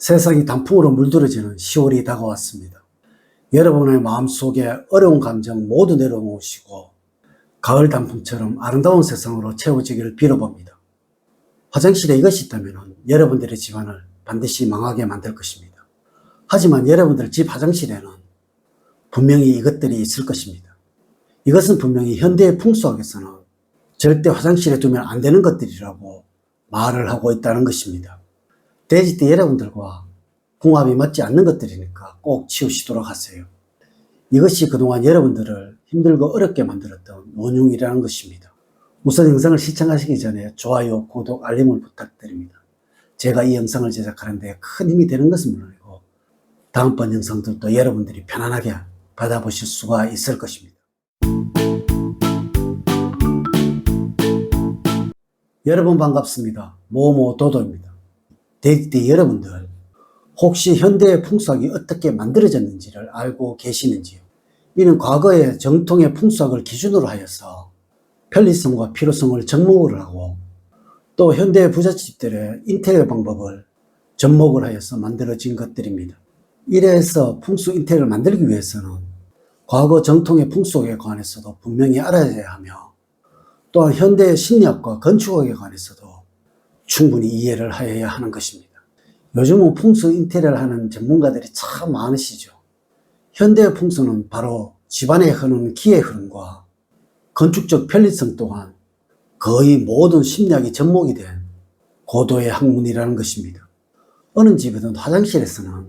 세상이 단풍으로 물들어지는 10월이 다가왔습니다. 여러분의 마음속에 어려운 감정 모두 내려놓으시고 가을 단풍처럼 아름다운 세상으로 채워지기를 빌어봅니다. 화장실에 이것이 있다면 여러분들의 집안을 반드시 망하게 만들 것입니다. 하지만 여러분들 집 화장실에는 분명히 이것들이 있을 것입니다. 이것은 분명히 현대의 풍수학에서는 절대 화장실에 두면 안 되는 것들이라고 말을 하고 있다는 것입니다. 돼지 때 여러분들과 궁합이 맞지 않는 것들이니까 꼭 치우시도록 하세요. 이것이 그동안 여러분들을 힘들고 어렵게 만들었던 원흉이라는 것입니다. 우선 영상을 시청하시기 전에 좋아요, 구독, 알림을 부탁드립니다. 제가 이 영상을 제작하는데 큰 힘이 되는 것은 물론이고 다음번 영상들도 여러분들이 편안하게 받아보실 수가 있을 것입니다. 여러분 반갑습니다. 모모도도입니다. 돼지띠 여러분들 혹시 현대의 풍수학이 어떻게 만들어졌는지를 알고 계시는지요? 이는 과거의 정통의 풍수학을 기준으로 하여서 편리성과 필요성을 접목을 하고 또 현대의 부잣집들의 인테리어 방법을 접목을 하여서 만들어진 것들입니다. 이래서 풍수 인테리어를 만들기 위해서는 과거 정통의 풍수학에 관해서도 분명히 알아야 하며 또한 현대의 심리학과 건축학에 관해서도 충분히 이해를 하여야 하는 것입니다. 요즘은 풍수 인테리어를 하는 전문가들이 참 많으시죠. 현대의 풍수는 바로 집안에 흐르는 기의 흐름과 건축적 편리성 또한 거의 모든 심리학이 접목이 된 고도의 학문이라는 것입니다. 어느 집이든 화장실에서는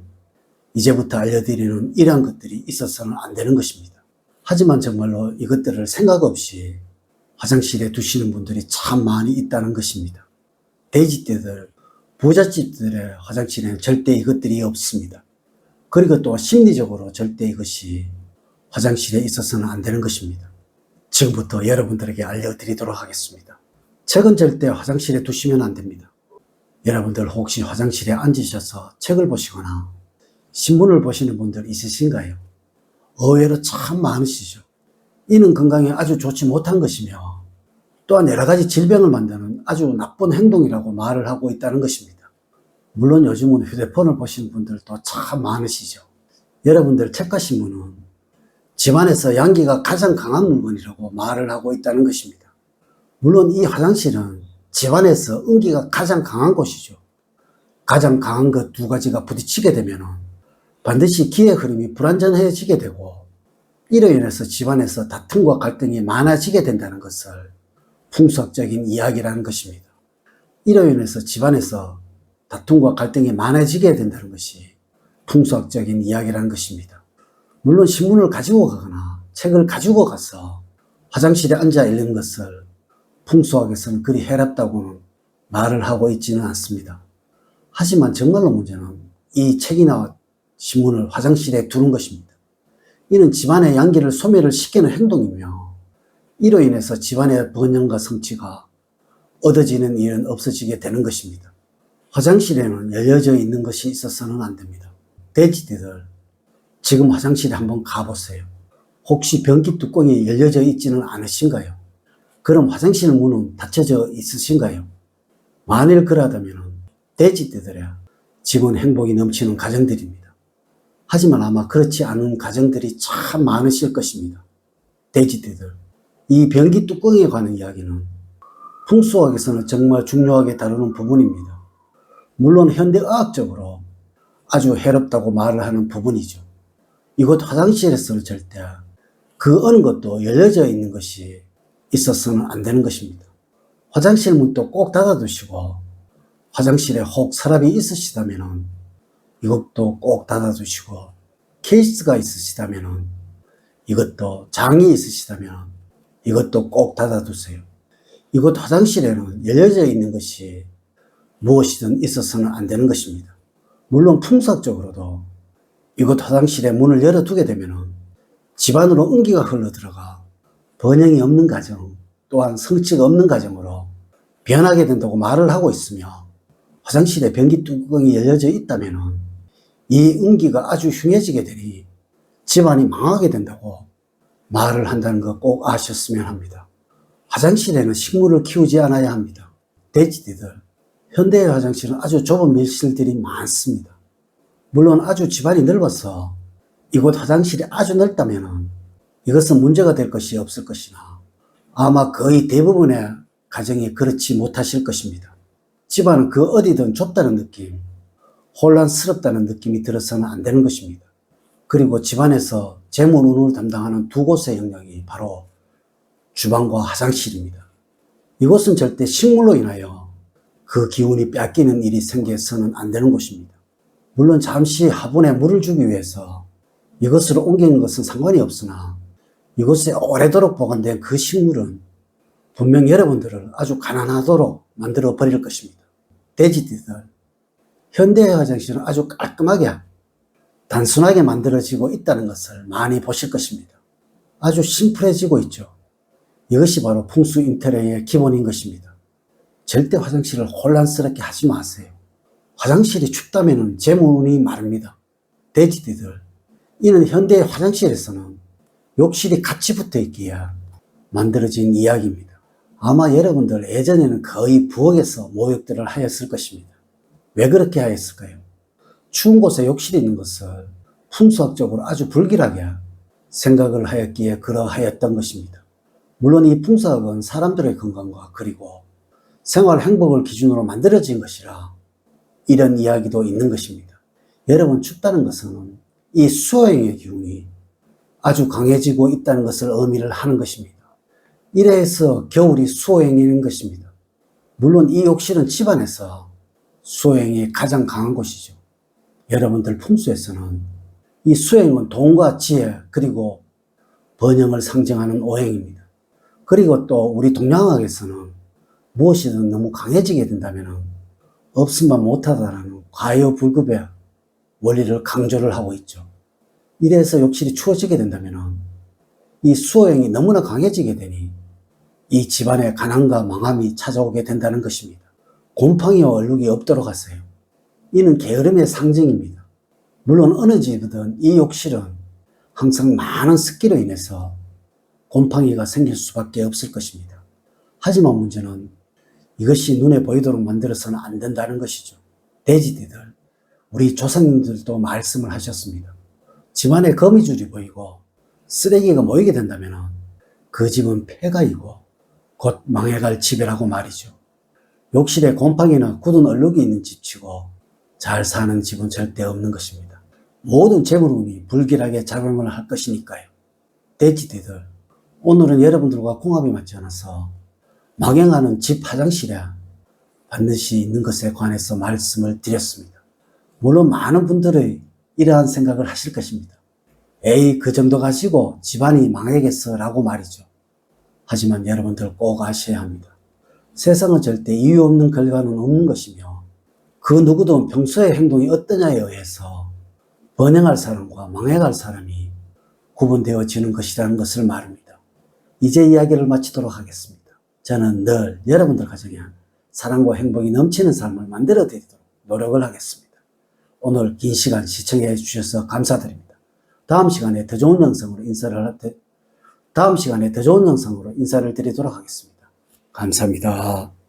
이제부터 알려드리는 이러한 것들이 있어서는 안 되는 것입니다. 하지만 정말로 이것들을 생각 없이 화장실에 두시는 분들이 참 많이 있다는 것입니다. 돼지떼들, 부잣집들의 화장실에는 절대 이것들이 없습니다. 그리고 또 심리적으로 절대 이것이 화장실에 있어서는 안 되는 것입니다. 지금부터 여러분들에게 알려드리도록 하겠습니다. 책은 절대 화장실에 두시면 안 됩니다. 여러분들 혹시 화장실에 앉으셔서 책을 보시거나 신문을 보시는 분들 있으신가요? 의외로 참 많으시죠. 이는 건강에 아주 좋지 못한 것이며 또한 여러 가지 질병을 만드는 아주 나쁜 행동이라고 말을 하고 있다는 것입니다. 물론 요즘은 휴대폰을 보시는 분들도 참 많으시죠. 여러분들 책과 신문은 집안에서 양기가 가장 강한 물건이라고 말을 하고 있다는 것입니다. 물론 이 화장실은 집안에서 음기가 가장 강한 곳이죠. 가장 강한 것 두 가지가 부딪히게 되면 반드시 기의 흐름이 불안정해지게 되고 이로 인해서 집안에서 다툼과 갈등이 많아지게 된다는 것을 풍수학적인 이야기라는 것입니다. 이로 인해서 집안에서 다툼과 갈등이 많아지게 된다는 것이 풍수학적인 이야기라는 것입니다. 물론 신문을 가지고 가거나 책을 가지고 가서 화장실에 앉아 있는 것을 풍수학에서는 그리 해롭다고는 말을 하고 있지는 않습니다. 하지만 정말로 문제는 이 책이나 신문을 화장실에 두는 것입니다. 이는 집안의 양기를 소멸을 시키는 행동이며 이로 인해서 집안의 번영과 성취가 얻어지는 일은 없어지게 되는 것입니다. 화장실에는 열려져 있는 것이 있어서는 안 됩니다. 돼지들 지금 화장실에 한번 가보세요. 혹시 변기 뚜껑이 열려져 있지는 않으신가요? 그럼 화장실 문은 닫혀져 있으신가요? 만일 그러하다면 돼지들의 집은 행복이 넘치는 가정들입니다. 하지만 아마 그렇지 않은 가정들이 참 많으실 것입니다. 돼지들 이 변기 뚜껑에 관한 이야기는 풍수학에서는 정말 중요하게 다루는 부분입니다. 물론 현대의학적으로 아주 해롭다고 말을 하는 부분이죠. 이곳 화장실에서는 절대 그 어느 것도 열려져 있는 것이 있어서는 안 되는 것입니다. 화장실 문도 꼭 닫아두시고 화장실에 혹 서랍이 있으시다면 이것도 꼭 닫아두시고 케이스가 있으시다면 이것도 장이 있으시다면 이것도 꼭 닫아두세요. 이곳 화장실에는 열려져 있는 것이 무엇이든 있어서는 안 되는 것입니다. 물론 풍수학적으로도 이곳 화장실의 문을 열어두게 되면 집안으로 음기가 흘러들어가 번영이 없는 가정 또한 성취가 없는 가정으로 변하게 된다고 말을 하고 있으며 화장실에 변기 뚜껑이 열려져 있다면 이 음기가 아주 흉해지게 되니 집안이 망하게 된다고 말을 한다는 거 꼭 아셨으면 합니다. 화장실에는 식물을 키우지 않아야 합니다. 돼지들 현대의 화장실은 아주 좁은 밀실들이 많습니다. 물론 아주 집안이 넓어서 이곳 화장실이 아주 넓다면 이것은 문제가 될 것이 없을 것이나 아마 거의 대부분의 가정이 그렇지 못하실 것입니다. 집안은 그 어디든 좁다는 느낌, 혼란스럽다는 느낌이 들어서는 안 되는 것입니다. 그리고 집안에서 재물운을 담당하는 두 곳의 영역이 바로 주방과 화장실입니다. 이곳은 절대 식물로 인하여 그 기운이 뺏기는 일이 생겨서는 안 되는 곳입니다. 물론 잠시 화분에 물을 주기 위해서 이것으로 옮기는 것은 상관이 없으나 이곳에 오래도록 보관된 그 식물은 분명 여러분들을 아주 가난하도록 만들어 버릴 것입니다. 돼지띠들, 현대의 화장실은 아주 깔끔하게 단순하게 만들어지고 있다는 것을 많이 보실 것입니다. 아주 심플해지고 있죠. 이것이 바로 풍수 인테리어의 기본인 것입니다. 절대 화장실을 혼란스럽게 하지 마세요. 화장실이 춥다면 재물운이 마릅니다. 돼지띠들, 이는 현대의 화장실에서는 욕실이 같이 붙어 있기에 만들어진 이야기입니다. 아마 여러분들 예전에는 거의 부엌에서 모욕들을 하였을 것입니다. 왜 그렇게 하였을까요? 추운 곳에 욕실이 있는 것을 풍수학적으로 아주 불길하게 생각을 하였기에 그러하였던 것입니다. 물론 이 풍수학은 사람들의 건강과 그리고 생활 행복을 기준으로 만들어진 것이라 이런 이야기도 있는 것입니다. 여러분, 춥다는 것은 이 수호행의 기운이 아주 강해지고 있다는 것을 의미를 하는 것입니다. 이래서 겨울이 수호행인 것입니다. 물론 이 욕실은 집안에서 수호행이 가장 강한 곳이죠. 여러분들 풍수에서는 이 수행은 돈과 지혜 그리고 번영을 상징하는 오행입니다. 그리고 또 우리 동양학에서는 무엇이든 너무 강해지게 된다면 없으면 못하다라는 과요불급의 원리를 강조를 하고 있죠. 이래서 욕실이 추워지게 된다면 이 수호행이 너무나 강해지게 되니 이 집안에 가난과 망함이 찾아오게 된다는 것입니다. 곰팡이와 얼룩이 없도록 하세요. 이는 게으름의 상징입니다. 물론 어느 집이든 이 욕실은 항상 많은 습기로 인해서 곰팡이가 생길 수밖에 없을 것입니다. 하지만 문제는 이것이 눈에 보이도록 만들어서는 안 된다는 것이죠. 돼지띠들, 우리 조상님들도 말씀을 하셨습니다. 집안에 거미줄이 보이고 쓰레기가 모이게 된다면 그 집은 폐가이고 곧 망해갈 집이라고 말이죠. 욕실에 곰팡이나 굳은 얼룩이 있는 집치고 잘 사는 집은 절대 없는 것입니다. 모든 재물운이 불길하게 작용을 할 것이니까요. 돼지띠들, 오늘은 여러분들과 궁합이 맞지 않아서 망행하는 집 화장실에 반드시 있는 것에 관해서 말씀을 드렸습니다. 물론 많은 분들이 이러한 생각을 하실 것입니다. 에이, 그 정도 가지고 집안이 망하겠어 라고 말이죠. 하지만 여러분들 꼭 아셔야 합니다. 세상은 절대 이유 없는 결과는 없는 것이며 그 누구도 평소의 행동이 어떠냐에 의해서 번영할 사람과 망해갈 사람이 구분되어지는 것이라는 것을 말합니다. 이제 이야기를 마치도록 하겠습니다. 저는 늘 여러분들 가정에 사랑과 행복이 넘치는 삶을 만들어 드리도록 노력을 하겠습니다. 오늘 긴 시간 시청해 주셔서 감사드립니다. 다음 시간에 더 좋은 영상으로 인사를 드리도록 하겠습니다. 감사합니다.